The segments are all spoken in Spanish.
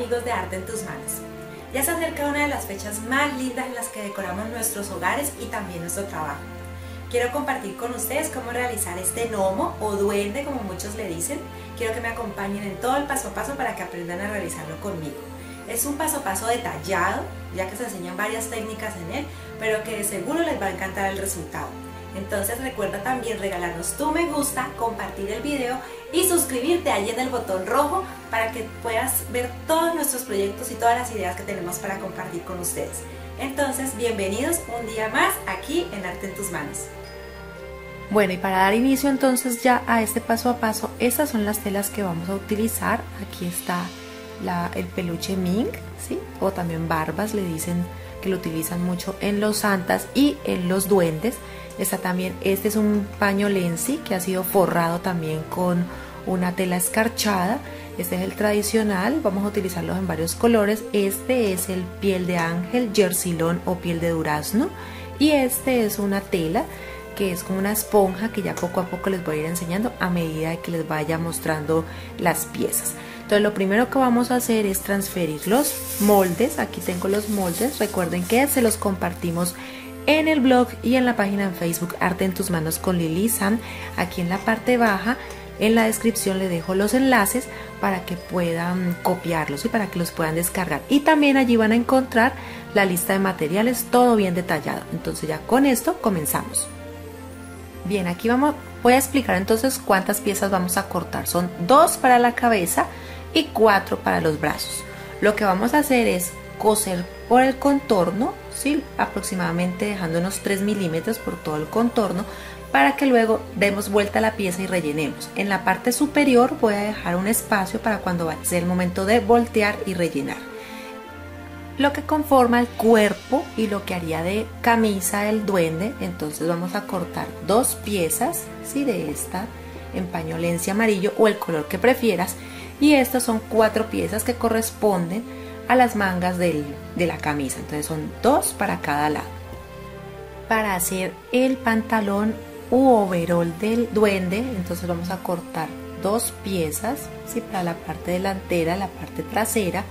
amigos de Arte en tus Manos. Ya se acerca una de las fechas más lindas en las que decoramos nuestros hogares y también nuestro trabajo. Quiero compartir con ustedes cómo realizar este gnomo o duende, como muchos le dicen. Quiero que me acompañen en todo el paso a paso para que aprendan a realizarlo conmigo. Es un paso a paso detallado, ya que se enseñan varias técnicas en él, pero que de seguro les va a encantar el resultado. Entonces recuerda también regalarnos tu me gusta, compartir el video y suscribirte ahí en el botón rojo para que puedas ver todos nuestros proyectos y todas las ideas que tenemos para compartir con ustedes. Entonces, bienvenidos un día más aquí en Arte en tus Manos. Bueno, y para dar inicio entonces ya a este paso a paso, estas son las telas que vamos a utilizar. Aquí está el peluche mink, ¿sí? O también barbas, le dicen que lo utilizan mucho en los santas y en los duendes. Está también, este es un paño lenzi que ha sido forrado también con una tela escarchada. Este es el tradicional, vamos a utilizarlos en varios colores. Este es el piel de ángel, jersilón o piel de durazno. Y este es una tela que es como una esponja que ya poco a poco les voy a ir enseñando a medida que les vaya mostrando las piezas. Entonces lo primero que vamos a hacer es transferir los moldes. Aquí tengo los moldes, recuerden que se los compartimos en el blog y en la página en Facebook Arte en tus Manos con Lili San. Aquí en la parte baja, en la descripción les dejo los enlaces para que puedan copiarlos y para que los puedan descargar. Y también allí van a encontrar la lista de materiales, todo bien detallado. Entonces ya con esto comenzamos. Bien, aquí voy a explicar entonces cuántas piezas vamos a cortar. Son 2 para la cabeza y 4 para los brazos. Lo que vamos a hacer es coser por el contorno, ¿sí? Aproximadamente dejando unos 3 milímetros por todo el contorno, para que luego demos vuelta a la pieza y rellenemos. En la parte superior voy a dejar un espacio para cuando sea el momento de voltear y rellenar. Lo que conforma el cuerpo y lo que haría de camisa el duende, entonces vamos a cortar 2 piezas, ¿sí? De esta en paño lenzi amarillo o el color que prefieras, y estas son 4 piezas que corresponden a las mangas de la camisa, entonces son 2 para cada lado. Para hacer el pantalón u overol del duende, entonces vamos a cortar 2 piezas, ¿sí? Para la parte delantera, la parte trasera,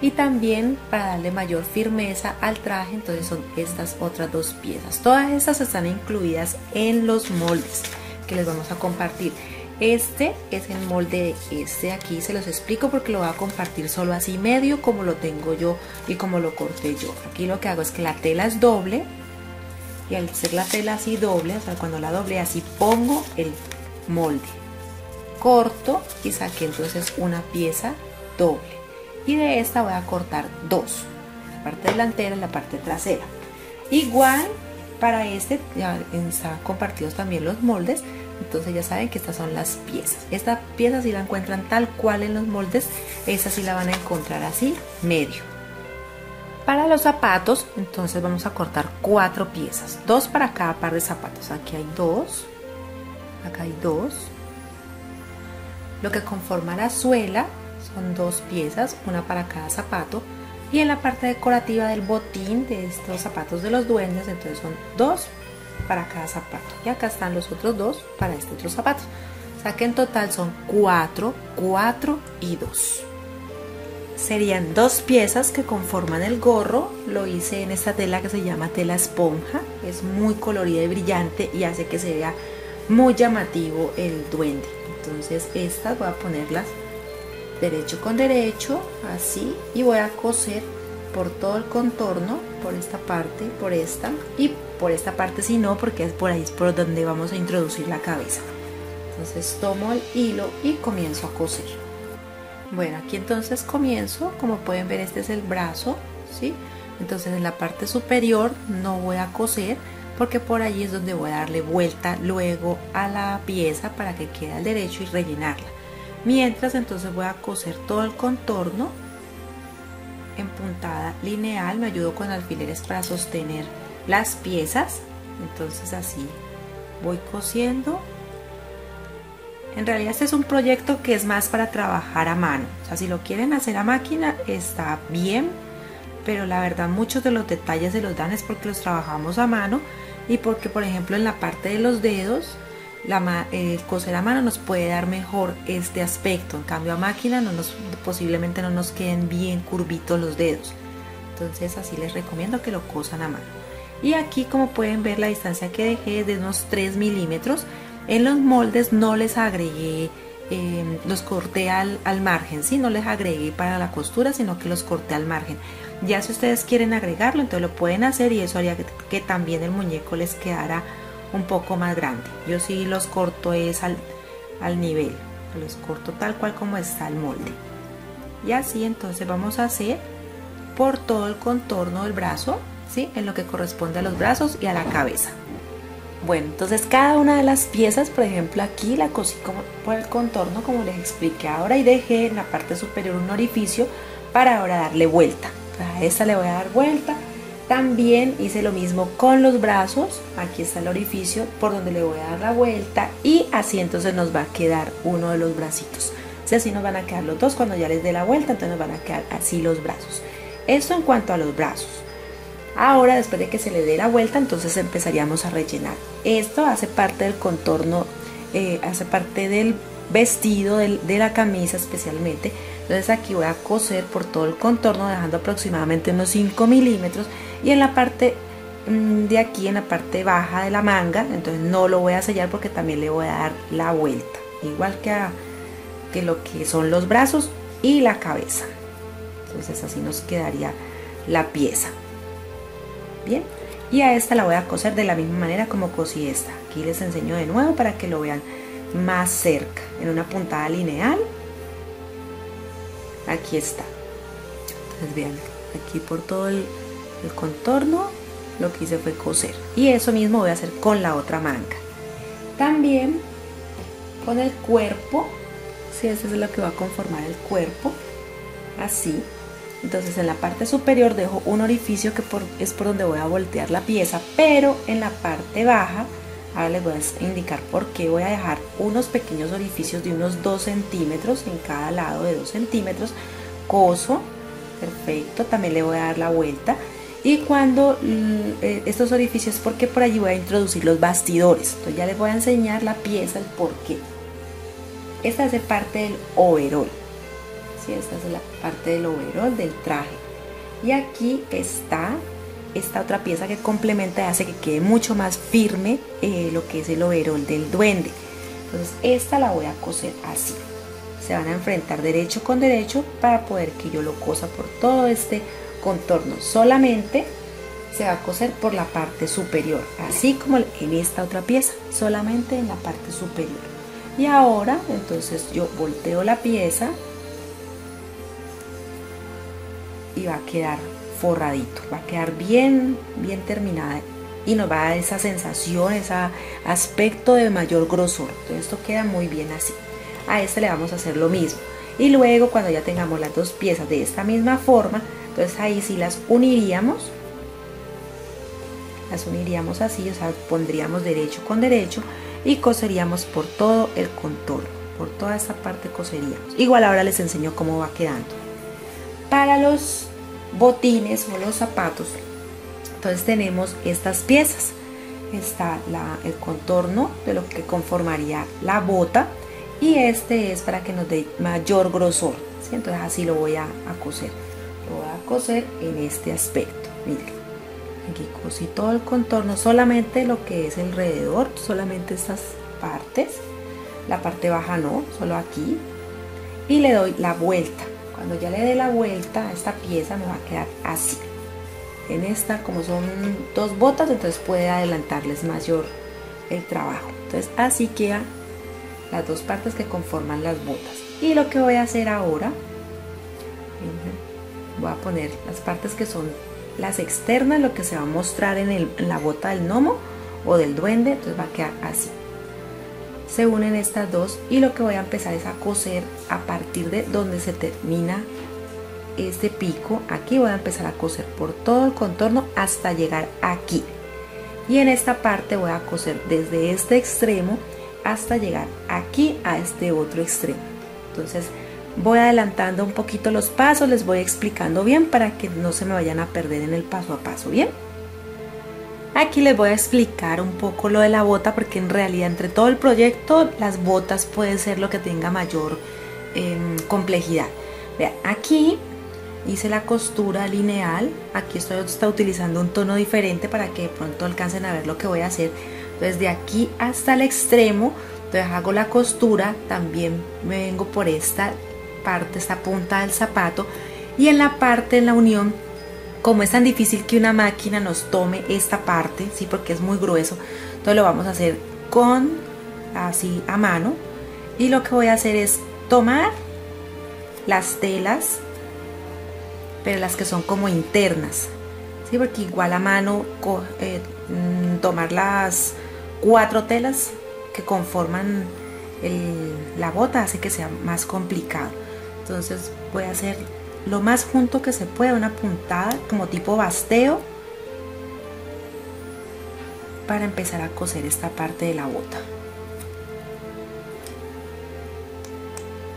y también para darle mayor firmeza al traje, entonces son estas otras 2 piezas. Todas estas están incluidas en los moldes que les vamos a compartir. Este es el molde de aquí, se los explico porque lo voy a compartir solo así medio como lo tengo yo y como lo corté yo. Aquí lo que hago es que la tela es doble, y al ser la tela así doble, o sea cuando la doble así pongo el molde, corto y saqué entonces una pieza doble, y de esta voy a cortar 2, la parte delantera y la parte trasera. Igual para este ya están compartidos también los moldes. Entonces ya saben que estas son las piezas. Esta pieza si la encuentran tal cual en los moldes, esa sí la van a encontrar así medio. Para los zapatos, entonces vamos a cortar 4 piezas, 2 para cada par de zapatos. Aquí hay 2, acá hay 2. Lo que conforma la suela son 2 piezas, una para cada zapato. Y en la parte decorativa del botín de estos zapatos de los duendes, entonces son 2 para cada zapato, y acá están los otros 2 para este otro zapato. O sea que en total son 4, 4 y 2. Serían 2 piezas que conforman el gorro. Lo hice en esta tela que se llama tela esponja, es muy colorida y brillante y hace que se vea muy llamativo el duende. Entonces estas voy a ponerlas derecho con derecho, así, y voy a coser por todo el contorno, por esta parte, por esta, y por esta parte si no, porque es por ahí es por donde vamos a introducir la cabeza. Entonces tomo el hilo y comienzo a coser. Bueno, aquí entonces comienzo, como pueden ver este es el brazo, ¿sí? Entonces en la parte superior no voy a coser porque por ahí es donde voy a darle vuelta luego a la pieza para que quede al derecho y rellenarla. Mientras entonces voy a coser todo el contorno en puntada lineal, me ayudo con alfileres para sostener las piezas. Entonces así voy cosiendo. En realidad este es un proyecto que es más para trabajar a mano, o sea, si lo quieren hacer a máquina está bien, pero la verdad muchos de los detalles se los dan es porque los trabajamos a mano y porque por ejemplo en la parte de los dedos coser a mano nos puede dar mejor este aspecto. En cambio a máquina posiblemente no nos queden bien curvitos los dedos. Entonces así les recomiendo que lo cosan a mano. Y aquí, como pueden ver, la distancia que dejé es de unos 3 milímetros. En los moldes no les agregué, los corté al margen, ¿sí? No les agregué para la costura, sino que los corté al margen. Ya si ustedes quieren agregarlo, entonces lo pueden hacer, y eso haría que también el muñeco les quedara un poco más grande. Yo sí los corto es al nivel, los corto tal cual como está el molde. Y así entonces vamos a hacer por todo el contorno del brazo, ¿sí? En lo que corresponde a los brazos y a la cabeza. Bueno, entonces cada una de las piezas, por ejemplo aquí la cosí como por el contorno, como les expliqué ahora, y dejé en la parte superior un orificio para ahora darle vuelta. A esta le voy a dar vuelta. También hice lo mismo con los brazos. Aquí está el orificio por donde le voy a dar la vuelta, y así entonces nos va a quedar uno de los bracitos. O sea, así nos van a quedar los dos cuando ya les dé la vuelta, entonces nos van a quedar así los brazos. Esto en cuanto a los brazos. Ahora, después de que se le dé la vuelta, entonces empezaríamos a rellenar. Esto hace parte del contorno, hace parte del vestido, de la camisa especialmente. Entonces aquí voy a coser por todo el contorno, dejando aproximadamente unos 5 milímetros. Y en la parte de aquí, en la parte baja de la manga, entonces no lo voy a sellar porque también le voy a dar la vuelta. Igual que lo que son los brazos y la cabeza. Entonces así nos quedaría la pieza. Bien, y a esta la voy a coser de la misma manera como cosí esta. Aquí les enseño de nuevo para que lo vean más cerca, en una puntada lineal. Aquí está. Entonces vean, aquí por todo el contorno lo que hice fue coser, y eso mismo voy a hacer con la otra manga. También con el cuerpo, si este es lo que va a conformar el cuerpo, así. Entonces en la parte superior dejo un orificio que es por donde voy a voltear la pieza, pero en la parte baja, ahora les voy a indicar por qué, voy a dejar unos pequeños orificios de unos 2 centímetros en cada lado, de 2 centímetros, coso, perfecto, también le voy a dar la vuelta. Y cuando estos orificios, porque por allí voy a introducir los bastidores, entonces ya les voy a enseñar la pieza, el por qué. Esta hace parte del overol. Sí, esta es la parte del overol, del traje. Y aquí está esta otra pieza que complementa y hace que quede mucho más firme lo que es el overol del duende. Entonces esta la voy a coser así. Se van a enfrentar derecho con derecho para poder que yo lo cosa por todo este contorno. Solamente se va a coser por la parte superior, así como en esta otra pieza, solamente en la parte superior. Y ahora entonces yo volteo la pieza y va a quedar forradito, va a quedar bien terminada, y nos va a dar esa sensación, ese aspecto de mayor grosor. Entonces esto queda muy bien así. A este le vamos a hacer lo mismo, y luego cuando ya tengamos las dos piezas de esta misma forma, entonces ahí sí las uniríamos así, o sea, pondríamos derecho con derecho y coseríamos por todo el contorno, por toda esta parte coseríamos. Igual ahora les enseño cómo va quedando. Para los botines o los zapatos, entonces tenemos estas piezas. Está el contorno de lo que conformaría la bota, y este es para que nos dé mayor grosor, ¿sí? Entonces así lo voy a coser. Lo voy a coser en este aspecto. Miren, aquí cosí todo el contorno, solamente lo que es alrededor, solamente estas partes. La parte baja no, solo aquí. Y le doy la vuelta. Cuando ya le dé la vuelta a esta pieza me va a quedar así. En esta, como son dos botas, entonces puede adelantarles mayor el trabajo. Entonces así quedan las dos partes que conforman las botas. Y lo que voy a hacer ahora, voy a poner las partes que son las externas, lo que se va a mostrar en la bota del gnomo o del duende. Entonces va a quedar así. Se unen estas dos, y lo que voy a empezar es a coser a partir de donde se termina este pico. Aquí voy a empezar a coser por todo el contorno hasta llegar aquí, y en esta parte voy a coser desde este extremo hasta llegar aquí a este otro extremo. Entonces voy adelantando un poquito los pasos, les voy explicando bien para que no se me vayan a perder en el paso a paso. Bien, Aquí les voy a explicar un poco lo de la bota, porque en realidad entre todo el proyecto las botas puede ser lo que tenga mayor complejidad. Vean, aquí hice la costura lineal. Aquí estoy utilizando un tono diferente para que de pronto alcancen a ver lo que voy a hacer. Entonces de aquí hasta el extremo, entonces hago la costura, también me vengo por esta parte, esta punta del zapato, y en la parte, en la unión, como es tan difícil que una máquina nos tome esta parte, sí, porque es muy grueso, entonces lo vamos a hacer con así a mano. Y lo que voy a hacer es tomar las telas, pero las que son como internas, sí, porque igual a mano tomar las 4 telas que conforman la bota hace que sea más complicado. Entonces voy a hacer lo más junto que se pueda, una puntada como tipo basteo, para empezar a coser esta parte de la bota.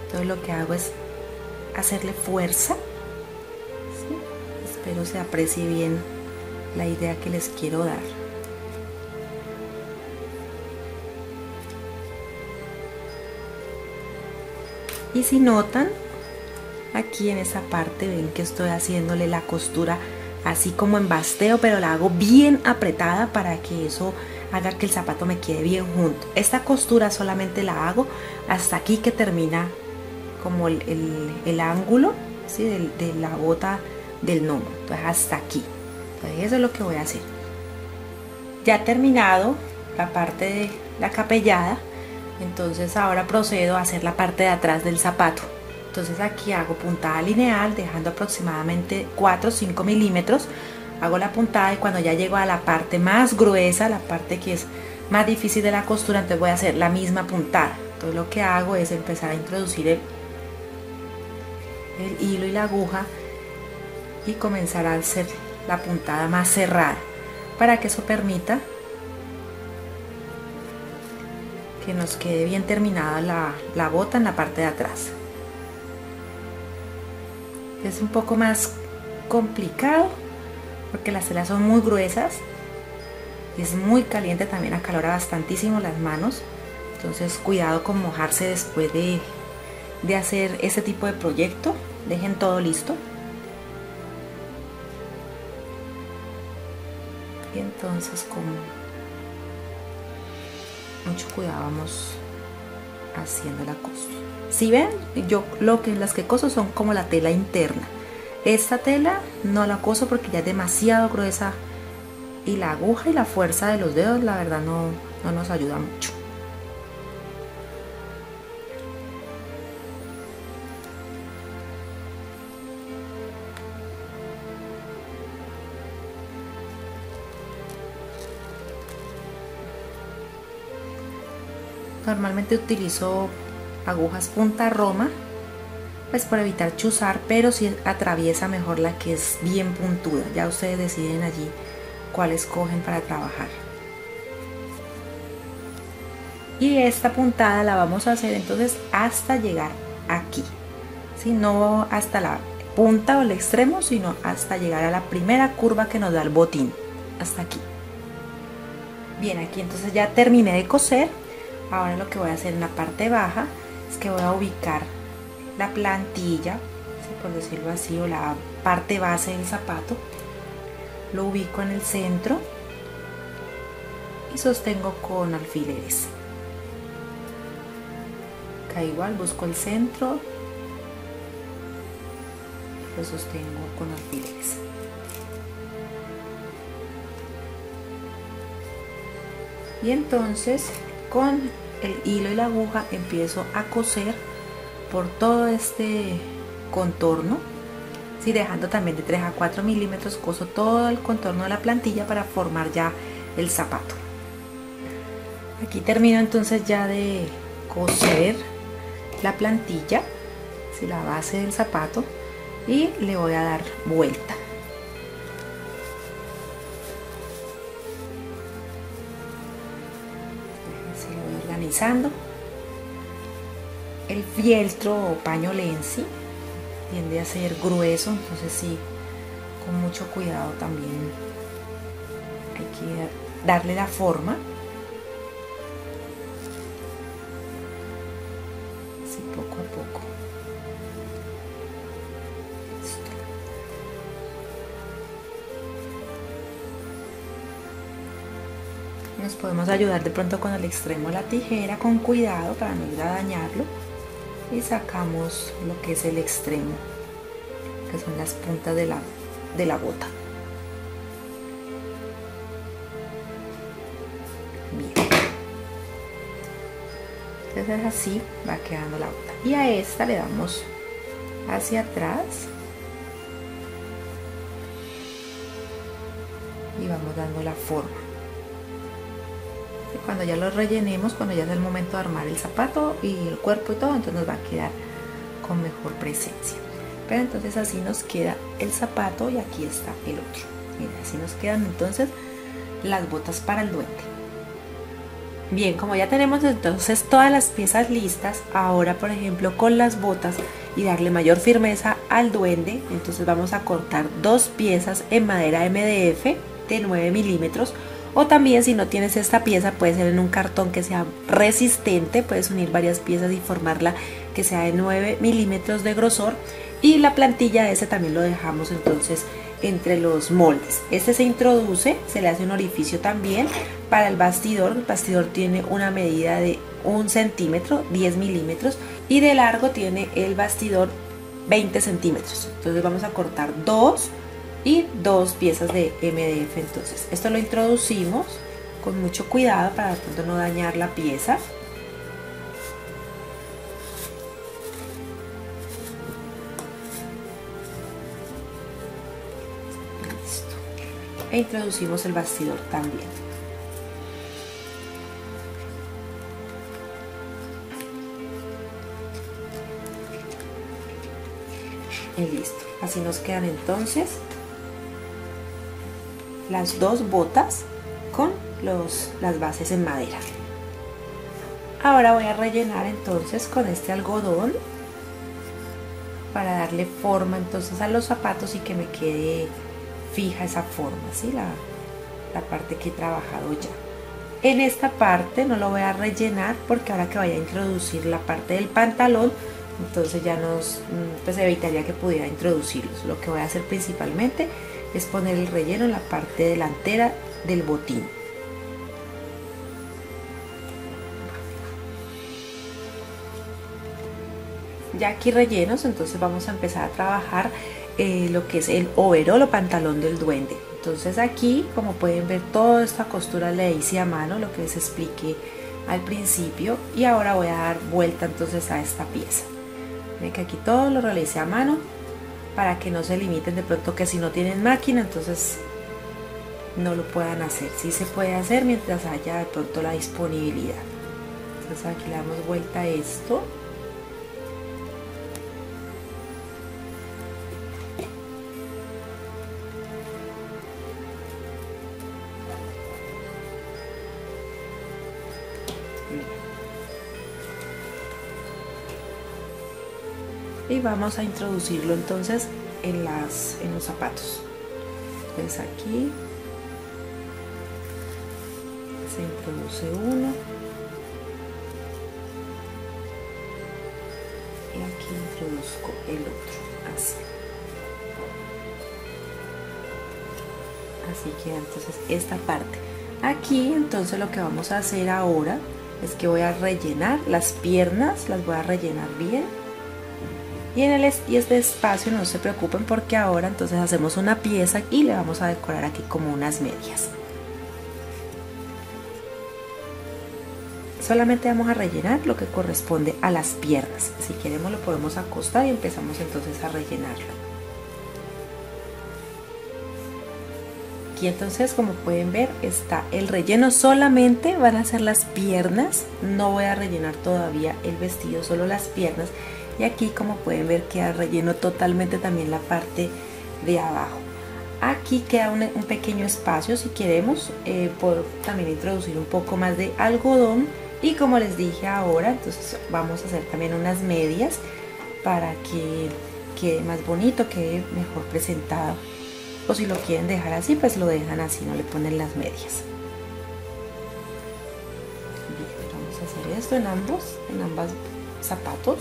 Entonces lo que hago es hacerle fuerza, ¿sí? Espero se aprecie bien la idea que les quiero dar. Y si notan, aquí en esa parte ven que estoy haciéndole la costura así como en basteo, pero la hago bien apretada para que eso haga que el zapato me quede bien junto. Esta costura solamente la hago hasta aquí, que termina como el ángulo, ¿sí? de la bota del gnomo. Entonces hasta aquí. Entonces eso es lo que voy a hacer. Ya terminado la parte de la capellada, entonces ahora procedo a hacer la parte de atrás del zapato. Entonces aquí hago puntada lineal, dejando aproximadamente 4 o 5 milímetros. Hago la puntada, y cuando ya llego a la parte más gruesa, la parte que es más difícil de la costura, entonces voy a hacer la misma puntada. Entonces lo que hago es empezar a introducir el hilo y la aguja y comenzar a hacer la puntada más cerrada, para que eso permita que nos quede bien terminada la bota en la parte de atrás. Es un poco más complicado porque las telas son muy gruesas y es muy caliente, también acalora bastantísimo las manos. Entonces cuidado con mojarse después de hacer ese tipo de proyecto. Dejen todo listo. Y entonces con mucho cuidado vamos haciendo la costura. Si ven, yo las que coso son como la tela interna. Esta tela no la coso porque ya es demasiado gruesa, y la aguja y la fuerza de los dedos la verdad no nos ayuda mucho. Normalmente utilizo agujas punta roma, pues por evitar chuzar, pero si atraviesa mejor la que es bien puntuda. Ya ustedes deciden allí cuál escogen para trabajar. Y esta puntada la vamos a hacer entonces hasta llegar aquí, ¿sí? No hasta la punta o el extremo, sino hasta llegar a la primera curva que nos da el botín, hasta aquí. Bien, aquí entonces ya terminé de coser. Ahora lo que voy a hacer en la parte baja es que voy a ubicar la plantilla, ¿sí? Por decirlo así, o la parte base del zapato. Lo ubico en el centro y sostengo con alfileres. Acá igual busco el centro, lo sostengo con alfileres. Y entonces con el hilo y la aguja empiezo a coser por todo este contorno, ¿sí? Dejando también de 3 a 4 milímetros, coso todo el contorno de la plantilla para formar ya el zapato. Aquí termino entonces ya de coser la plantilla, ¿sí? La base del zapato, y le voy a dar vuelta. El fieltro o paño Lenzi tiende a ser grueso, entonces sí, con mucho cuidado también Hay que darle la forma. Así poco a poco. Nos podemos ayudar de pronto con el extremo de la tijera con cuidado para no ir a dañarlo, y sacamos lo que es el extremo, que son las puntas de la bota. Bien, entonces así va quedando la bota, y a esta le damos hacia atrás y vamos dando la forma. Cuando ya lo rellenemos, cuando ya es el momento de armar el zapato y el cuerpo y todo, entonces nos va a quedar con mejor presencia. Pero entonces así nos queda el zapato, y aquí está el otro. Mira, así nos quedan entonces las botas para el duende. Bien, como ya tenemos entonces todas las piezas listas, ahora por ejemplo con las botas y darle mayor firmeza al duende, entonces vamos a cortar 2 piezas en madera MDF de 9 milímetros. O también, si no tienes esta pieza, puede ser en un cartón que sea resistente. Puedes unir varias piezas y formarla que sea de 9 milímetros de grosor. Y la plantilla de ese también lo dejamos entonces entre los moldes. Este se introduce, se le hace un orificio también para el bastidor. El bastidor tiene una medida de 1 centímetro, 10 milímetros. Y de largo tiene el bastidor 20 centímetros. Entonces vamos a cortar 2 y 2 piezas de MDF. Entonces esto lo introducimos con mucho cuidado para de pronto no dañar la pieza. Listo. E introducimos el bastidor también. Y listo. Así nos quedan entonces las 2 botas con las bases en madera. Ahora voy a rellenar entonces con este algodón para darle forma entonces a los zapatos y que me quede fija esa forma, ¿sí? La parte que he trabajado ya. En esta parte no lo voy a rellenar porque ahora que vaya a introducir la parte del pantalón, entonces ya pues evitaría que pudiera introducirlos. Lo que voy a hacer principalmente es poner el relleno en la parte delantera del botín. Ya aquí rellenos, entonces vamos a empezar a trabajar lo que es el overol o pantalón del duende. Entonces aquí, como pueden ver, toda esta costura la hice a mano, lo que les expliqué al principio, y ahora voy a dar vuelta entonces a esta pieza. Ven que aquí todo lo realicé a mano para que no se limiten de pronto que si no tienen máquina entonces no lo puedan hacer. Sí se puede hacer mientras haya de pronto la disponibilidad. Entonces aquí le damos vuelta a esto. Y vamos a introducirlo entonces en los zapatos. Entonces aquí se introduce uno y aquí introduzco el otro, así queda entonces esta parte. Aquí entonces lo que vamos a hacer ahora es que voy a rellenar las piernas, las voy a rellenar bien. Y este espacio no se preocupen porque ahora entonces hacemos una pieza y le vamos a decorar aquí como unas medias. Solamente vamos a rellenar lo que corresponde a las piernas. Si queremos lo podemos acostar y empezamos entonces a rellenarlo. Aquí entonces, como pueden ver, está el relleno. Solamente van a ser las piernas, no voy a rellenar todavía el vestido, solo las piernas. Y aquí, como pueden ver, queda relleno totalmente también la parte de abajo. Aquí queda un pequeño espacio, si queremos puedo también introducir un poco más de algodón. Y como les dije ahora, entonces vamos a hacer también unas medias para que quede más bonito, quede mejor presentado o si lo quieren dejar así, pues lo dejan así, no le ponen las medias. Bien, vamos a hacer esto en ambos zapatos.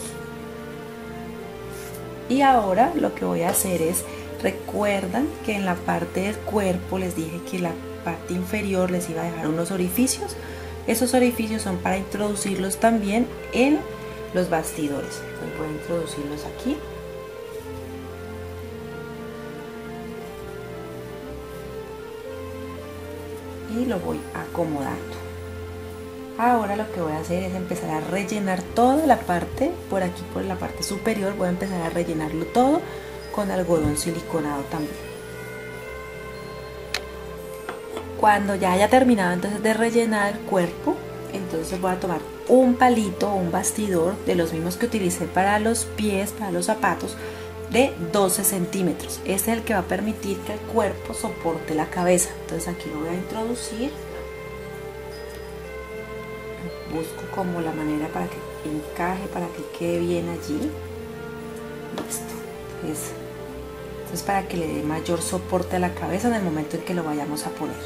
Y ahora lo que voy a hacer es, recuerdan que en la parte del cuerpo les dije que la parte inferior les iba a dejar unos orificios. Esos orificios son para introducirlos también en los bastidores. Entonces voy a introducirlos aquí. Y lo voy acomodando. Ahora lo que voy a hacer es empezar a rellenar toda la parte, por aquí por la parte superior, voy a empezar a rellenarlo todo con algodón siliconado también. Cuando ya haya terminado entonces de rellenar el cuerpo, entonces voy a tomar un palito o un bastidor de los mismos que utilicé para los pies, para los zapatos, de 12 centímetros. Este es el que va a permitir que el cuerpo soporte la cabeza. Entonces aquí lo voy a introducir. Busco como la manera para que encaje, para que quede bien allí. Listo. Entonces para que le dé mayor soporte a la cabeza en el momento en que lo vayamos a poner.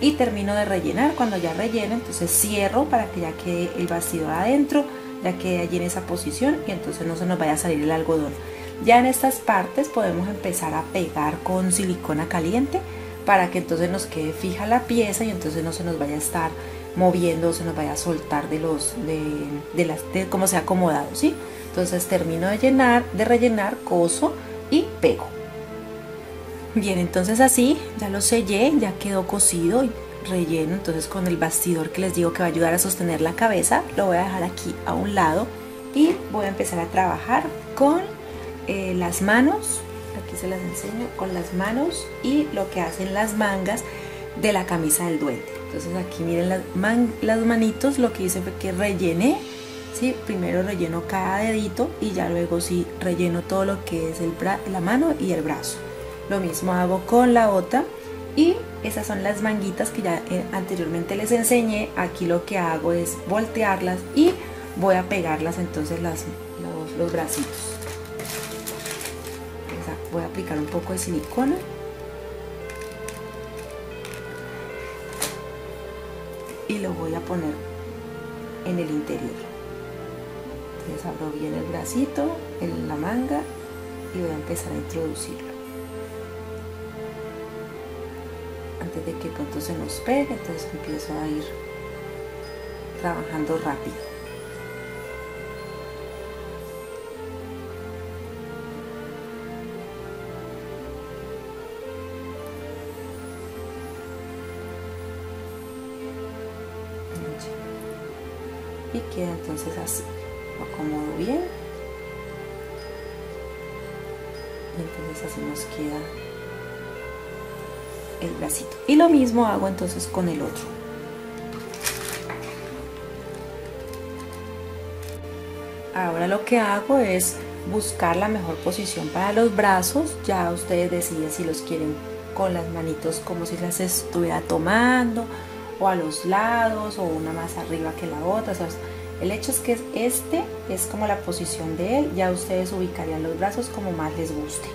Y termino de rellenar. Cuando ya rellene, entonces cierro para que ya quede el bastidor adentro, ya quede allí en esa posición y entonces no se nos vaya a salir el algodón. Ya en estas partes podemos empezar a pegar con silicona caliente para que entonces nos quede fija la pieza y entonces no se nos vaya a estar moviendo, se nos vaya a soltar de cómo se ha acomodado, ¿sí? Entonces termino de rellenar, coso y pego. Bien, entonces así ya lo sellé, ya quedó cosido y relleno. Entonces con el bastidor que les digo que va a ayudar a sostener la cabeza, lo voy a dejar aquí a un lado y voy a empezar a trabajar con las manos. Aquí se las enseño con las manos y lo que hacen las mangas de la camisa del duende. Entonces aquí miren las manitos, lo que hice fue que rellené, ¿sí? Primero relleno cada dedito y ya luego sí relleno todo lo que es la mano y el brazo. Lo mismo hago con la otra y esas son las manguitas que ya anteriormente les enseñé. Aquí lo que hago es voltearlas y voy a pegarlas entonces los bracitos. Voy a aplicar un poco de silicona. Y lo voy a poner en el interior. Entonces abro bien el bracito, en la manga y voy a empezar a introducirlo. Antes de que pronto se nos pegue, entonces empiezo a ir trabajando rápido. Y queda entonces así, lo acomodo bien y entonces así nos queda el bracito. Y lo mismo hago entonces con el otro. Ahora lo que hago es buscar la mejor posición para los brazos. Ya ustedes deciden si los quieren con las manitos como si las estuviera tomando, o a los lados, o una más arriba que la otra. O sea, el hecho es que este es como la posición de él. Ya ustedes ubicarían los brazos como más les guste.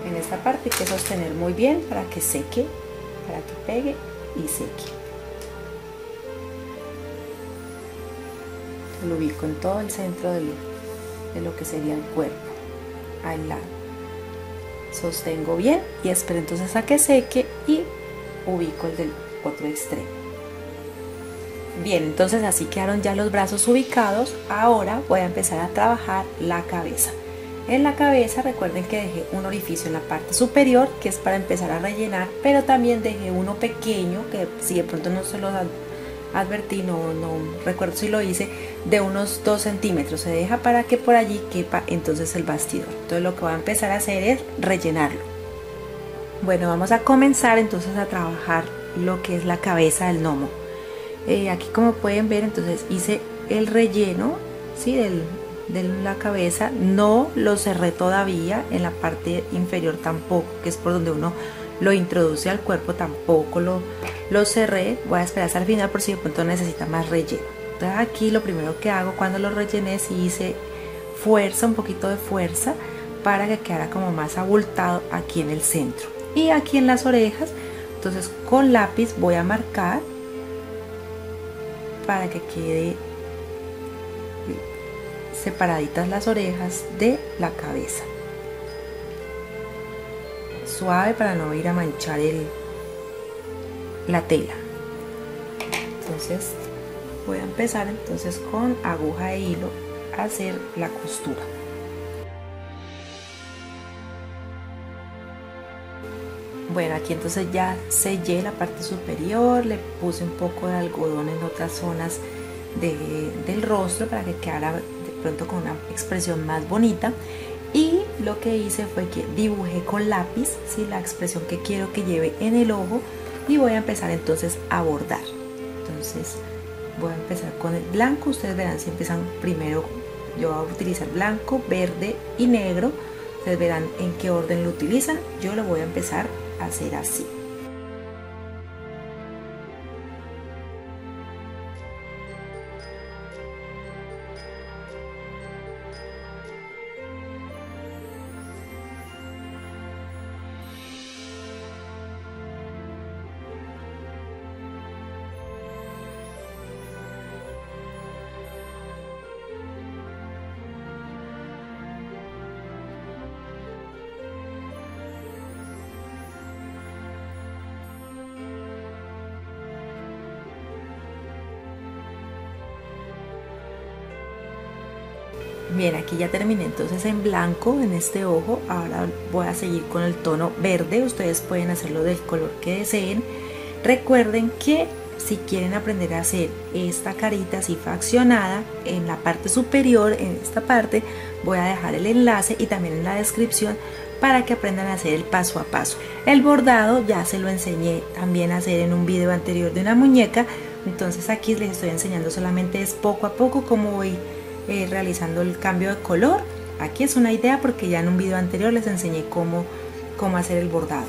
En esta parte hay que sostener muy bien para que seque, para que pegue y seque. Lo ubico en todo el centro de lo que sería el cuerpo. Al lado, sostengo bien y espero entonces a que seque y ubico el del otro extremo. Bien, entonces así quedaron ya los brazos ubicados. Ahora voy a empezar a trabajar la cabeza. En la cabeza recuerden que dejé un orificio en la parte superior que es para empezar a rellenar, pero también dejé uno pequeño que si de pronto no se lo advertí, no recuerdo si lo hice, de unos 2 centímetros. Se deja para que por allí quepa entonces el bastidor. Entonces lo que voy a empezar a hacer es rellenarlo. Bueno, vamos a comenzar entonces a trabajar lo que es la cabeza del gnomo. Aquí como pueden ver entonces hice el relleno, ¿sí? de la cabeza. No lo cerré todavía, en la parte inferior tampoco, que es por donde uno lo introduce al cuerpo, tampoco lo cerré. Voy a esperar hasta el final por si de pronto necesita más relleno. Entonces aquí lo primero que hago cuando lo rellené, sí hice fuerza, un poquito de fuerza, para que quedara como más abultado aquí en el centro. Y aquí en las orejas, entonces con lápiz voy a marcar para que quede separaditas las orejas de la cabeza. Suave para no ir a manchar la tela. Entonces voy a empezar entonces con aguja e hilo a hacer la costura. Bueno, aquí entonces ya sellé la parte superior, le puse un poco de algodón en otras zonas del rostro para que quedara de pronto con una expresión más bonita. Y lo que hice fue que dibujé con lápiz, ¿sí?, la expresión que quiero que lleve en el ojo, y voy a empezar entonces a bordar. Entonces voy a empezar con el blanco. Ustedes verán si empiezan primero. Yo voy a utilizar blanco, verde y negro. Ustedes verán en qué orden lo utilizan. Yo lo voy a empezar a hacer así. Bien, aquí ya terminé entonces en blanco en este ojo. Ahora voy a seguir con el tono verde. Ustedes pueden hacerlo del color que deseen. Recuerden que si quieren aprender a hacer esta carita así fraccionada, en la parte superior, en esta parte, voy a dejar el enlace y también en la descripción para que aprendan a hacer el paso a paso. El bordado ya se lo enseñé también a hacer en un video anterior de una muñeca. Entonces aquí les estoy enseñando solamente es poco a poco cómo voy realizando el cambio de color. Aquí es una idea porque ya en un video anterior les enseñé cómo hacer el bordado.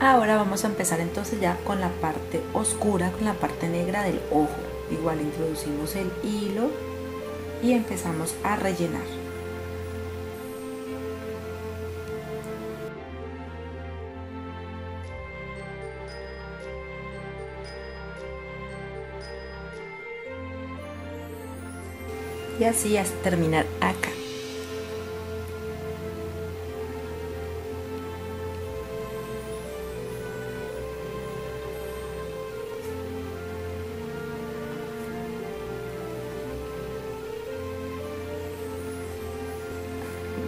Ahora vamos a empezar entonces ya con la parte oscura, con la parte negra del ojo. Igual introducimos el hilo y empezamos a rellenar. Y así hasta terminar acá.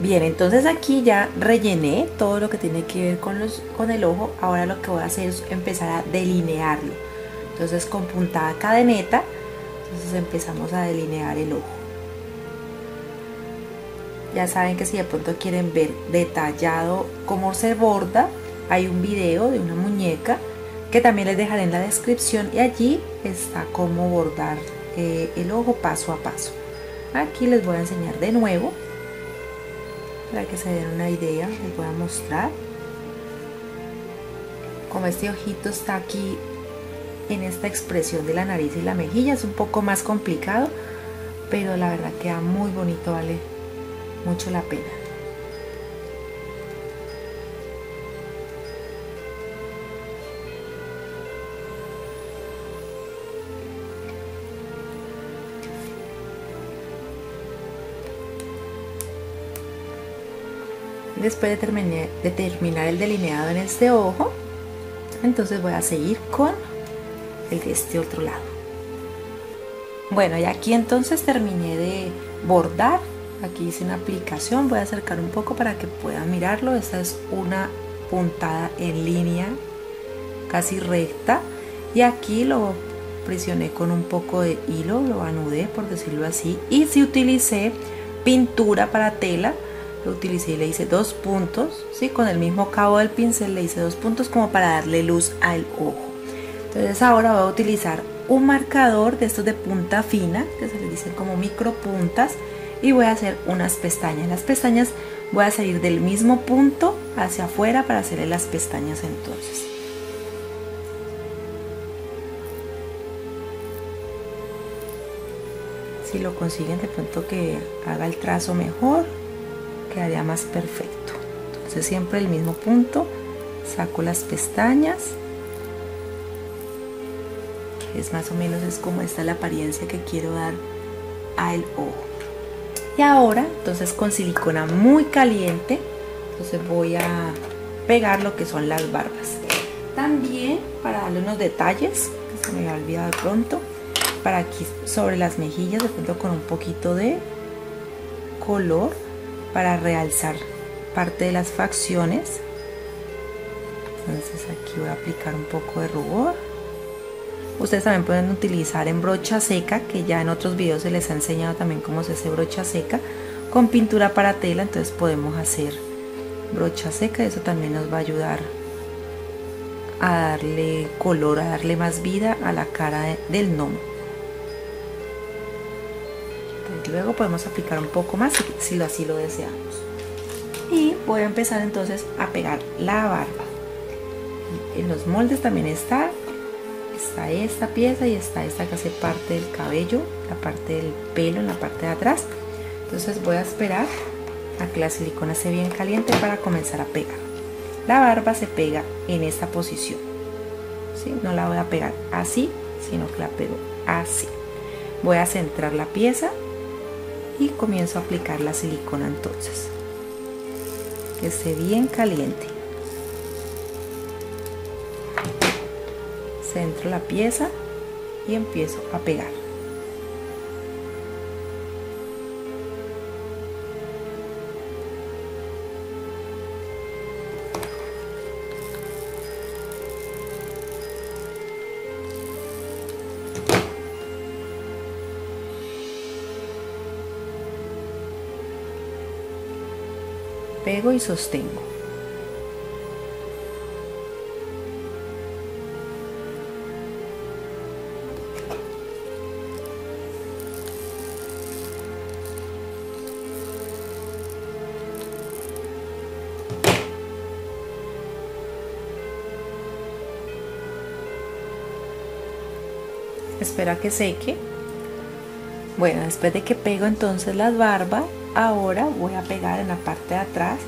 Bien, entonces aquí ya rellené todo lo que tiene que ver con el ojo. Ahora lo que voy a hacer es empezar a delinearlo. Entonces con puntada cadeneta, entonces empezamos a delinear el ojo. Ya saben que si de pronto quieren ver detallado cómo se borda, hay un video de una muñeca que también les dejaré en la descripción, y allí está cómo bordar el ojo paso a paso. Aquí les voy a enseñar de nuevo para que se den una idea. Les voy a mostrar como este ojito está aquí en esta expresión de la nariz y la mejilla. Es un poco más complicado, pero la verdad queda muy bonito, vale mucho la pena. Después de terminar el delineado en este ojo, entonces voy a seguir con el de este otro lado. Bueno, y aquí entonces terminé de bordar Aquí hice una aplicación, voy a acercar un poco para que puedan mirarlo. Esta es una puntada en línea casi recta y aquí lo presioné con un poco de hilo, lo anudé por decirlo así, y si utilicé pintura para tela, lo utilicé y le hice 2 puntos, ¿sí? Con el mismo cabo del pincel le hice 2 puntos como para darle luz al ojo. Entonces ahora voy a utilizar un marcador de estos de punta fina, que se les dicen como micro puntas, y voy a hacer unas pestañas. Las pestañas voy a salir del mismo punto hacia afuera para hacerle las pestañas entonces. Si lo consiguen de pronto que haga el trazo mejor, quedaría más perfecto. Entonces siempre el mismo punto, saco las pestañas, que es más o menos es como esta la apariencia que quiero dar al ojo. Y ahora entonces con silicona muy caliente, entonces voy a pegar lo que son las barbas. También para darle unos detalles, que se me había olvidado de pronto, para aquí sobre las mejillas, de pronto con un poquito de color para realzar parte de las facciones. Entonces aquí voy a aplicar un poco de rubor. Ustedes también pueden utilizar en brocha seca, que ya en otros videos se les ha enseñado también cómo se hace brocha seca con pintura para tela. Entonces podemos hacer brocha seca, eso también nos va a ayudar a darle color, a darle más vida a la cara del gnomo. Luego podemos aplicar un poco más si así lo deseamos. Y voy a empezar entonces a pegar la barba. En los moldes también está esta pieza y está esta que hace parte del cabello, la parte del pelo en la parte de atrás. Entonces voy a esperar a que la silicona esté bien caliente para comenzar a pegar. La barba se pega en esta posición, ¿sí? No la voy a pegar así, sino que la pego así. Voy a centrar la pieza y comienzo a aplicar la silicona entonces, que esté bien caliente. Centro la pieza y empiezo a pegar. Pego y sostengo. Espera que seque. Bueno, después de que pego entonces las barbas, ahora voy a pegar en la parte de atrás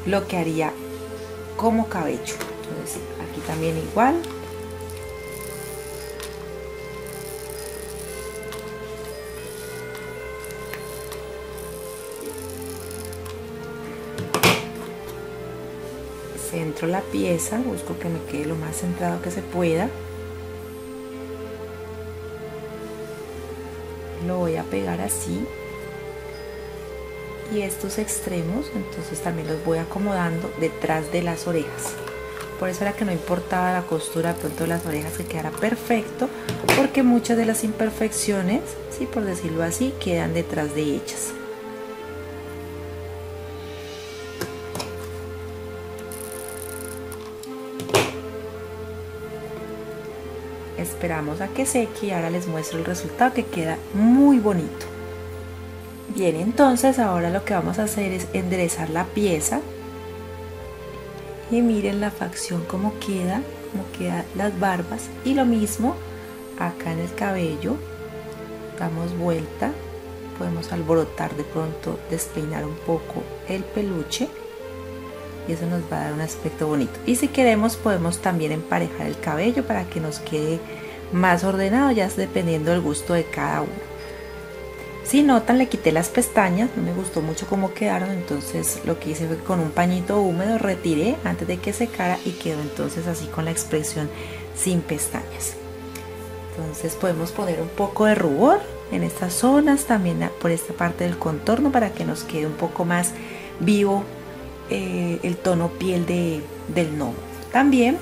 lo que haría como cabello. Entonces aquí también igual. Centro la pieza, busco que me quede lo más centrado que se pueda. Lo voy a pegar así. Y estos extremos entonces también los voy acomodando detrás de las orejas. Por eso era que no importaba la costura de pronto de las orejas, que quedara perfecto, porque muchas de las imperfecciones, sí, por decirlo así, quedan detrás de ellas. Esperamos a que seque y ahora les muestro el resultado, que queda muy bonito. Bien, entonces ahora lo que vamos a hacer es enderezar la pieza y miren la facción como quedan las barbas, y lo mismo acá en el cabello. Damos vuelta, podemos alborotar de pronto, despeinar un poco el peluche y eso nos va a dar un aspecto bonito. Y si queremos podemos también emparejar el cabello para que nos quede más ordenado, ya es dependiendo del gusto de cada uno. Si notan, le quité las pestañas, no me gustó mucho cómo quedaron, entonces lo que hice fue con un pañito húmedo retiré antes de que secara y quedó entonces así con la expresión sin pestañas. Entonces podemos poner un poco de rubor en estas zonas, también por esta parte del contorno para que nos quede un poco más vivo el tono piel del gnomo. También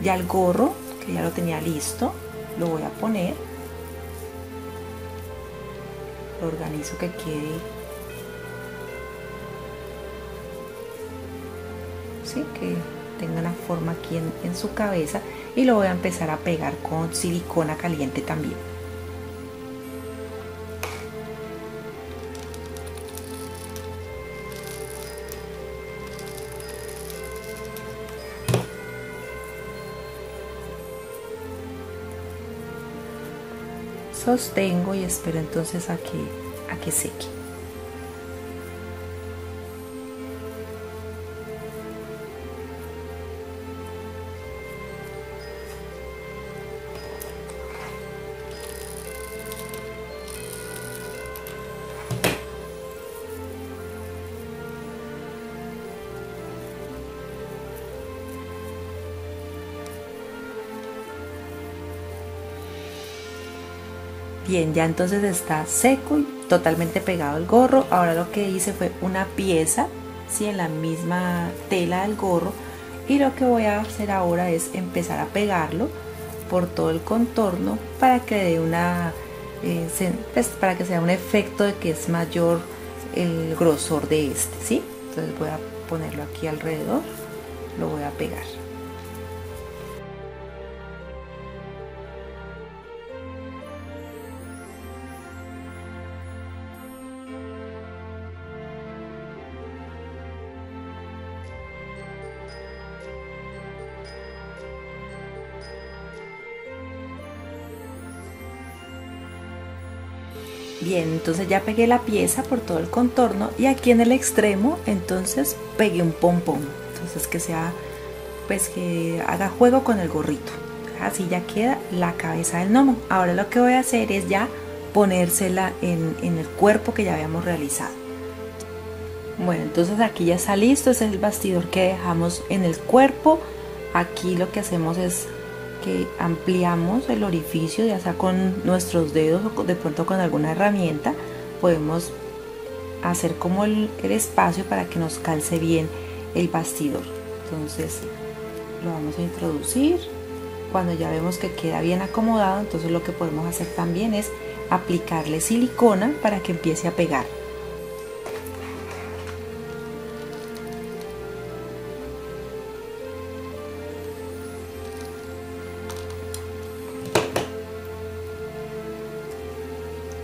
ya el gorro, que ya lo tenía listo, lo voy a poner, lo organizo que quede, ¿sí? Que tenga una forma aquí en su cabeza, y lo voy a empezar a pegar con silicona caliente también. Sostengo y espero entonces a que seque. Bien, ya entonces está seco y totalmente pegado el gorro. Ahora lo que hice fue una pieza, ¿sí? En la misma tela del gorro, y lo que voy a hacer ahora es empezar a pegarlo por todo el contorno para que dé una pues, para que sea un efecto de que es mayor el grosor de este, ¿sí? Entonces voy a ponerlo aquí alrededor, lo voy a pegar. Bien, entonces ya pegué la pieza por todo el contorno, y aquí en el extremo entonces pegué un pompón, entonces que sea, pues que haga juego con el gorrito. Así ya queda la cabeza del gnomo. Ahora lo que voy a hacer es ya ponérsela en el cuerpo que ya habíamos realizado. Bueno, entonces aquí ya está listo, este es el bastidor que dejamos en el cuerpo. Aquí lo que hacemos es que ampliamos el orificio, ya sea con nuestros dedos o de pronto con alguna herramienta, podemos hacer como el espacio para que nos calce bien el bastidor. Entonces lo vamos a introducir. Cuando ya vemos que queda bien acomodado, entonces lo que podemos hacer también es aplicarle silicona para que empiece a pegar.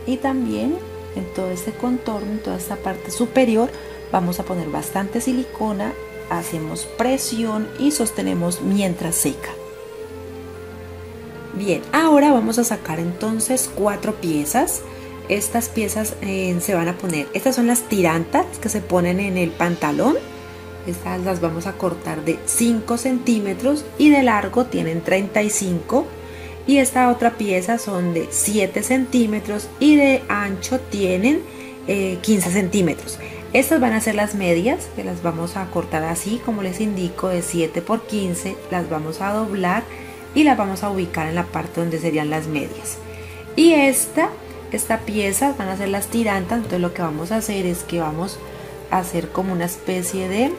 Y también en todo este contorno, en toda esta parte superior, vamos a poner bastante silicona, hacemos presión y sostenemos mientras seca. Bien, ahora vamos a sacar entonces 4 piezas. Estas piezas se van a poner, estas son las tirantas que se ponen en el pantalón. Estas las vamos a cortar de 5 centímetros y de largo tienen 35. Y esta otra pieza son de 7 centímetros y de ancho tienen 15 centímetros. Estas van a ser las medias, que las vamos a cortar así como les indico, de 7 por 15, las vamos a doblar y las vamos a ubicar en la parte donde serían las medias. Y esta pieza van a ser las tirantas, entonces lo que vamos a hacer es que vamos a hacer como una especie de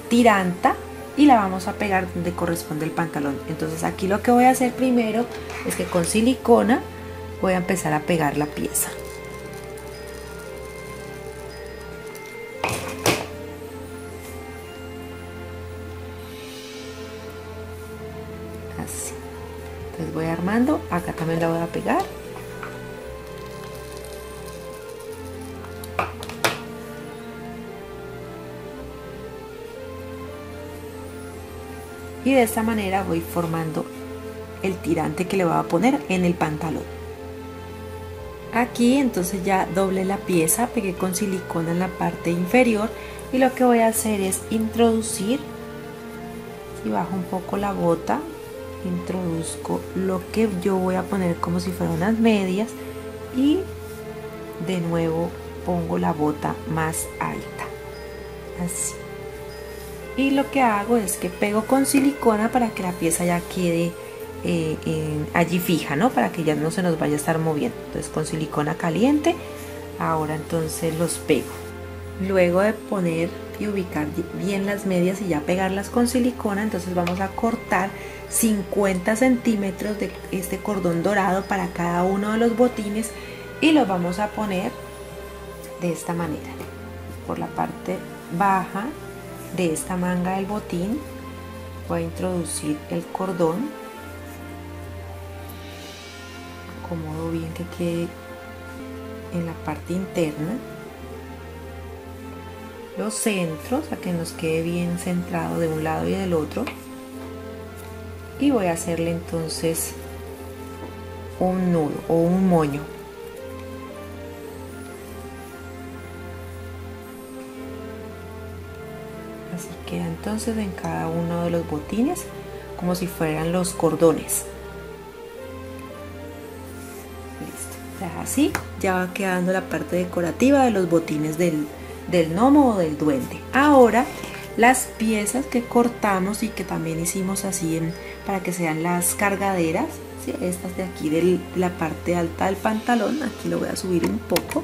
tiranta y la vamos a pegar donde corresponde el pantalón. Entonces aquí lo que voy a hacer primero es que con silicona voy a empezar a pegar la pieza. Así. Entonces voy armando, acá también la voy a pegar. Y de esta manera voy formando el tirante que le voy a poner en el pantalón. Aquí entonces ya doblé la pieza, pegué con silicona en la parte inferior y lo que voy a hacer es introducir, si bajo un poco la bota, introduzco lo que yo voy a poner como si fueran unas medias y de nuevo pongo la bota más alta, así. Y lo que hago es que pego con silicona para que la pieza ya quede allí fija, ¿no? Para que ya no se nos vaya a estar moviendo. Entonces con silicona caliente, ahora entonces los pego. Luego de poner y ubicar bien las medias y ya pegarlas con silicona, entonces vamos a cortar 50 centímetros de este cordón dorado para cada uno de los botines y los vamos a poner de esta manera. Por la parte baja de esta manga del botín voy a introducir el cordón, acomodo bien que quede en la parte interna, los centros a que nos quede bien centrado de un lado y del otro, y voy a hacerle entonces un nudo o un moño. Así queda entonces en cada uno de los botines, como si fueran los cordones. Listo, ya así ya va quedando la parte decorativa de los botines del gnomo o del duende. Ahora las piezas que cortamos y que también hicimos así para que sean las cargaderas, ¿sí? Estas de aquí de la parte alta del pantalón, aquí lo voy a subir un poco,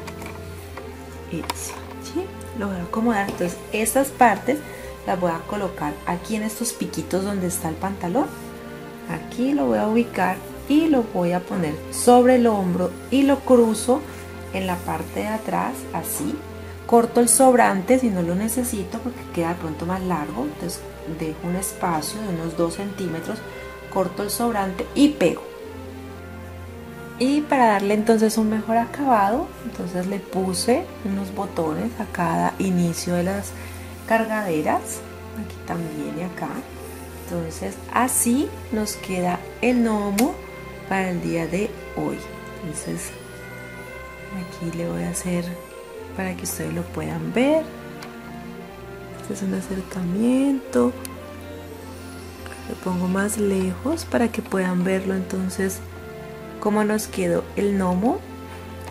eso, ¿sí? Lo voy a acomodar. Entonces estas partes las voy a colocar aquí en estos piquitos donde está el pantalón, aquí lo voy a ubicar y lo voy a poner sobre el hombro y lo cruzo en la parte de atrás, así. Corto el sobrante si no lo necesito porque queda de pronto más largo, entonces dejo un espacio de unos 2 centímetros, corto el sobrante y pego. Y para darle entonces un mejor acabado, entonces le puse unos botones a cada inicio de las cargaderas, aquí también y acá. Entonces así nos queda el gnomo para el día de hoy. Entonces aquí le voy a hacer para que ustedes lo puedan ver. Este es un acercamiento, lo pongo más lejos para que puedan verlo entonces cómo nos quedó el gnomo.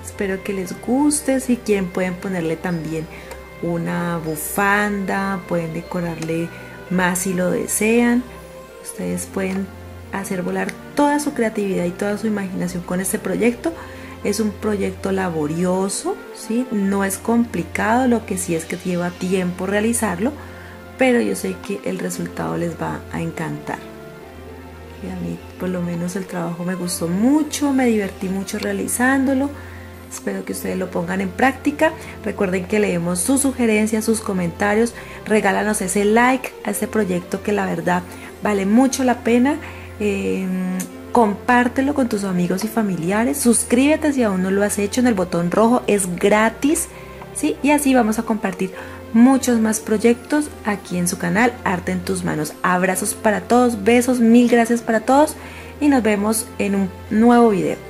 Espero que les guste. Si quieren pueden ponerle también una bufanda, pueden decorarle más si lo desean. Ustedes pueden hacer volar toda su creatividad y toda su imaginación con este proyecto. Es un proyecto laborioso, ¿sí? No es complicado, lo que sí es que lleva tiempo realizarlo, pero yo sé que el resultado les va a encantar. Y a mí por lo menos el trabajo me gustó mucho, me divertí mucho realizándolo. Espero que ustedes lo pongan en práctica. Recuerden que leemos sus sugerencias, sus comentarios. Regálanos ese like a este proyecto que la verdad vale mucho la pena. Compártelo con tus amigos y familiares. Suscríbete si aún no lo has hecho en el botón rojo, es gratis, ¿sí? Y así vamos a compartir muchos más proyectos aquí en su canal Arte en tus manos. Abrazos para todos, besos, mil gracias para todos y nos vemos en un nuevo video.